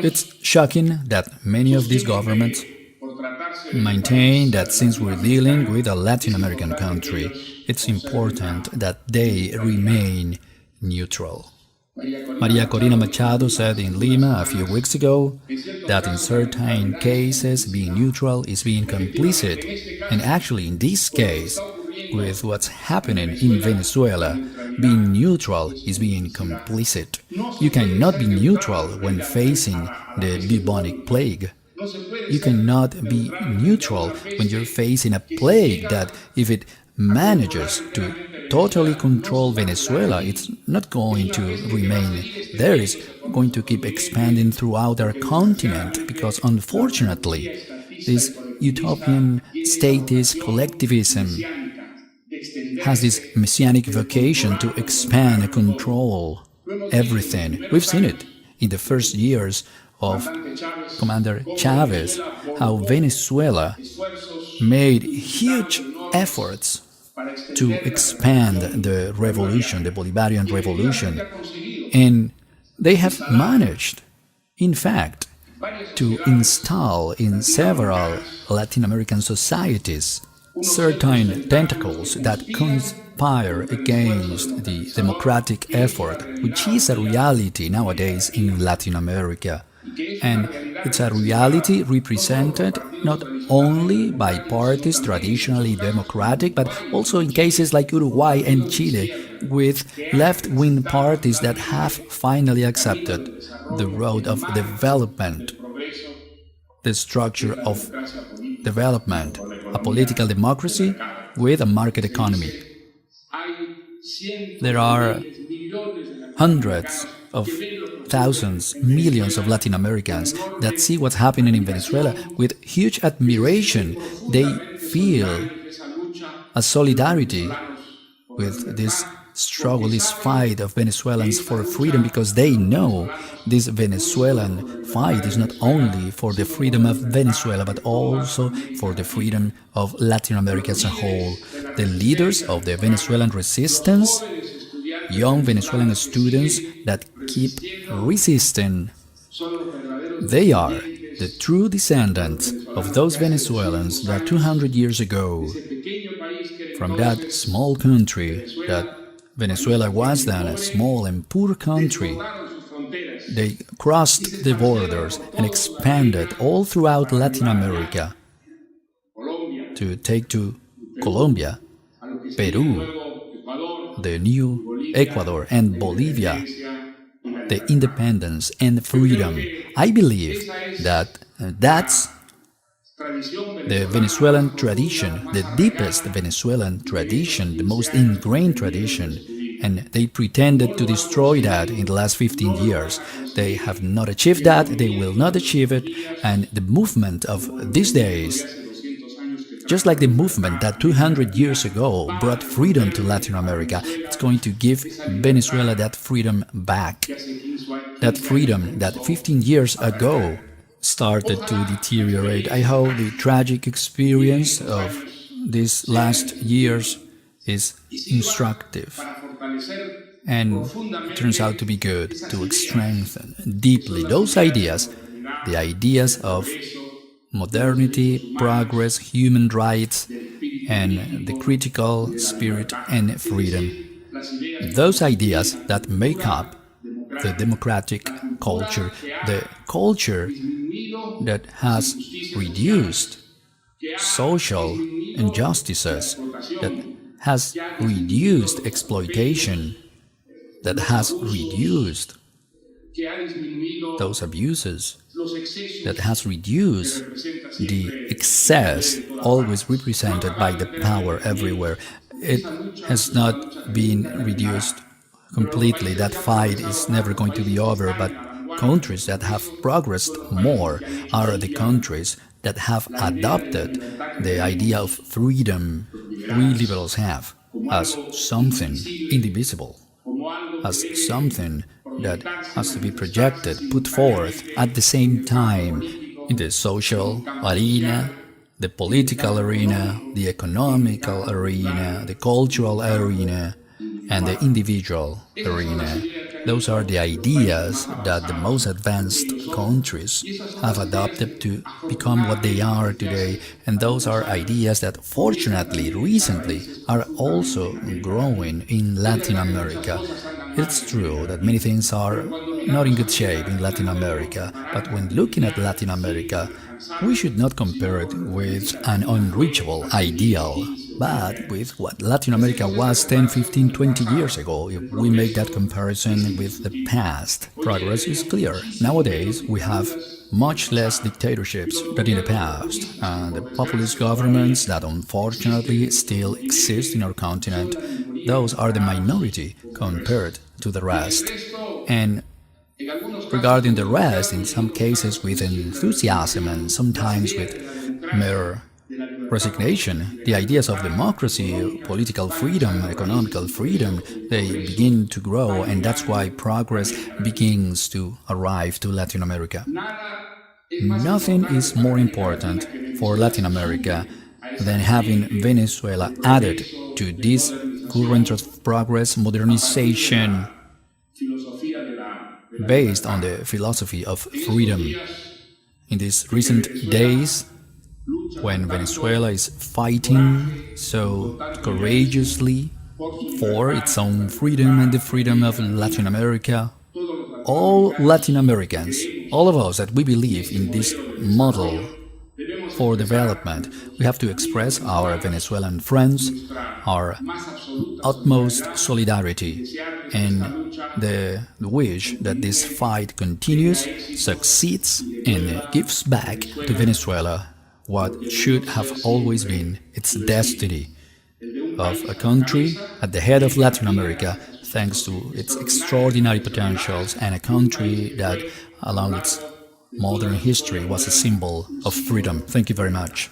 It's shocking that many of these governments maintain that since we're dealing with a Latin American country, it's important that they remain neutral. Maria Corina Machado said in Lima a few weeks ago that in certain cases being neutral is being complicit, and actually in this case, with what's happening in Venezuela, being neutral is being complicit. You cannot be neutral when facing the bubonic plague. You cannot be neutral when you're facing a plague that, if it manages to totally control Venezuela, it's not going to remain there. It's going to keep expanding throughout our continent because, unfortunately, this utopian statist collectivism has this messianic vocation to expand and control everything. We've seen it in the first years of Commander Chavez, how Venezuela made huge efforts to expand the revolution, the Bolivarian revolution, and they have managed, in fact, to install in several Latin American societies certain tentacles that conspire against the democratic effort, which is a reality nowadays in Latin America. And it's a reality represented not only by parties traditionally democratic, but also in cases like Uruguay and Chile, with left-wing parties that have finally accepted the road of development, the structure of development, a political democracy with a market economy. There are hundreds of thousands, millions of Latin Americans that see what's happening in Venezuela with huge admiration. They feel a solidarity with this struggle, this fight of Venezuelans for freedom, because they know this Venezuelan fight is not only for the freedom of Venezuela, but also for the freedom of Latin America as a whole. The leaders of the Venezuelan resistance, young Venezuelan students that keep resisting, they are the true descendants of those Venezuelans that 200 years ago, from that small country that Venezuela was then, a small and poor country, they crossed the borders and expanded all throughout Latin America to take to Colombia, Peru, the new Ecuador, and Bolivia, the independence and freedom. I believe that that's the Venezuelan tradition, the deepest Venezuelan tradition, the most ingrained tradition, and they pretended to destroy that in the last 15 years. They have not achieved that, they will not achieve it, and the movement of these days, just like the movement that 200 years ago brought freedom to Latin America, it's going to give Venezuela that freedom back. That freedom that 15 years ago started to deteriorate. I hope the tragic experience of these last years is instructive and turns out to be good, to strengthen deeply those ideas, the ideas of modernity, progress, human rights, and the critical spirit and freedom. Those ideas that make up the democratic culture, the culture that has reduced social injustices, that has reduced exploitation, that has reduced those abuses, that has reduced the excess always represented by the power everywhere. It has not been reduced completely. That fight is never going to be over, but countries that have progressed more are the countries that have adopted the idea of freedom we liberals have as something indivisible, as something that has to be projected, put forth at the same time in the social arena, the political arena, the economical arena, the cultural arena, and the individual arena. Those are the ideas that the most advanced countries have adopted to become what they are today, and those are ideas that fortunately recently are also growing in Latin America. It's true that many things are not in good shape in Latin America, but when looking at Latin America, we should not compare it with an unreachable ideal, but with what Latin America was 10, 15, 20 years ago. If we make that comparison with the past, progress is clear. Nowadays, we have much less dictatorships than in the past, and the populist governments that unfortunately still exist in our continent, those are the minority compared to the rest. And regarding the rest, in some cases with enthusiasm and sometimes with mere resignation, the ideas of democracy, political freedom, economical freedom, they begin to grow, and that's why progress begins to arrive to Latin America. Nothing is more important for Latin America than having Venezuela added to this current of progress modernization based on the philosophy of freedom. In these recent days, when Venezuela is fighting so courageously for its own freedom and the freedom of Latin America, all Latin Americans, all of us that we believe in this model for development, we have to express our Venezuelan friends, our utmost solidarity, and the wish that this fight continues, succeeds, and gives back to Venezuela what should have always been its destiny of a country at the head of Latin America, thanks to its extraordinary potentials, and a country that, along its modern history, was a symbol of freedom. Thank you very much.